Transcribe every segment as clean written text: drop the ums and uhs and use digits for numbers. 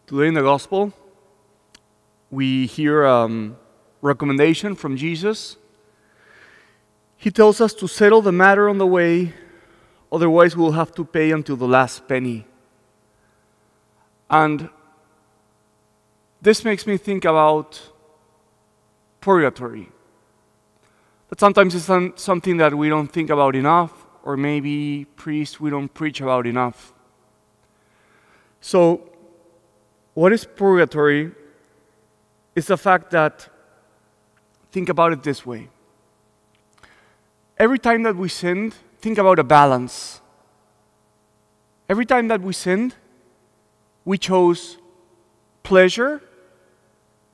Today in the Gospel, we hear a recommendation from Jesus. He tells us to settle the matter on the way, otherwise we'll have to pay until the last penny. And this makes me think about purgatory. That sometimes it's something that we don't think about enough, or maybe priests we don't preach about enough. So, what is purgatory? It's the fact that, think about it this way. Every time that we sinned, think about a balance. Every time that we sinned, we chose pleasure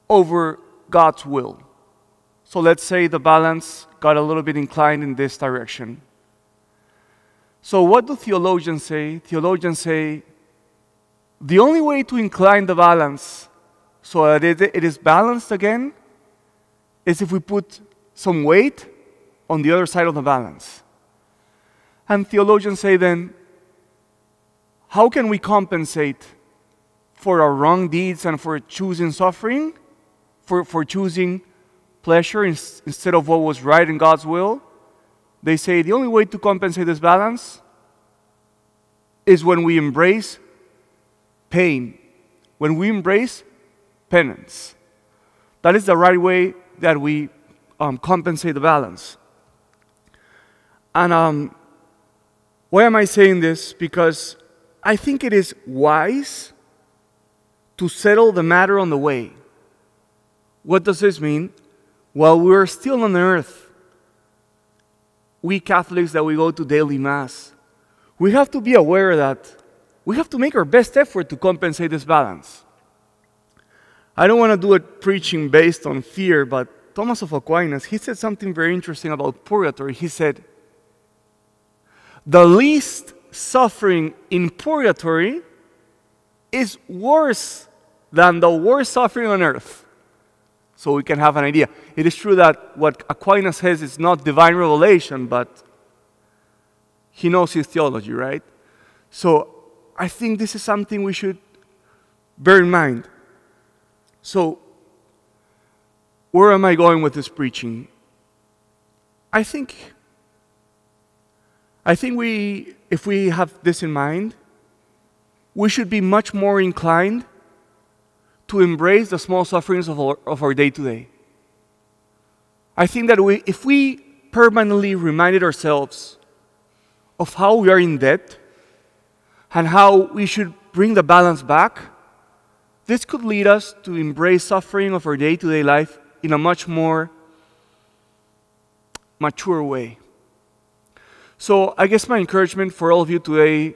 over God's will. So let's say the balance got a little bit inclined in this direction. So what do theologians say? Theologians say the only way to incline the balance so that it is balanced again is if we put some weight on the other side of the balance. And theologians say then, how can we compensate for our wrong deeds and for choosing suffering, for choosing pleasure instead of what was right in God's will? They say the only way to compensate this balance is when we embrace pain, when we embrace penance. That is the right way that we compensate the balance. And why am I saying this? Because I think it is wise to settle the matter on the way. What does this mean? While we're still on earth, we Catholics that we go to daily Mass, we have to be aware that we have to make our best effort to compensate this balance. I don't want to do a preaching based on fear, but Thomas of Aquinas, he said something very interesting about purgatory. He said, the least suffering in purgatory is worse than the worst suffering on earth. So we can have an idea. It is true that what Aquinas says is not divine revelation, but he knows his theology, right? So I think this is something we should bear in mind. So, where am I going with this preaching? I think if we have this in mind, we should be much more inclined to embrace the small sufferings of our day-to-day. I think that if we permanently reminded ourselves of how we are in debt and how we should bring the balance back, this could lead us to embrace suffering of our day-to-day life in a much more mature way. So I guess my encouragement for all of you today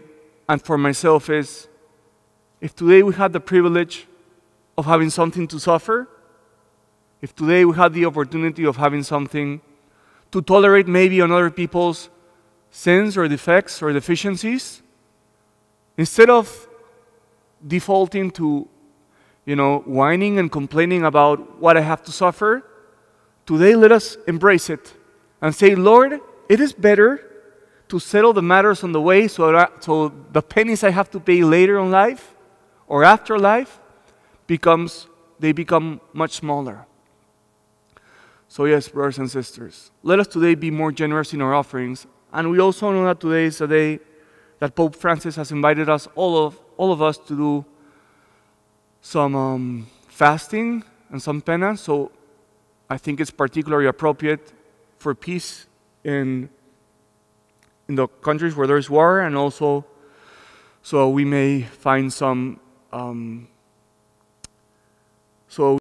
and for myself is, if today we had the privilege of having something to suffer, if today we had the opportunity of having something to tolerate maybe on other people's sins or defects or deficiencies, instead of defaulting to, whining and complaining about what I have to suffer, today let us embrace it and say, Lord, it is better to settle the matters on the way so the pennies I have to pay later in life or after life they become much smaller. So yes, brothers and sisters, let us today be more generous in our offerings. And we also know that today is a day that Pope Francis has invited us, all of us, to do some fasting and some penance. So I think it's particularly appropriate for peace in the countries where there's war, and also so we may find some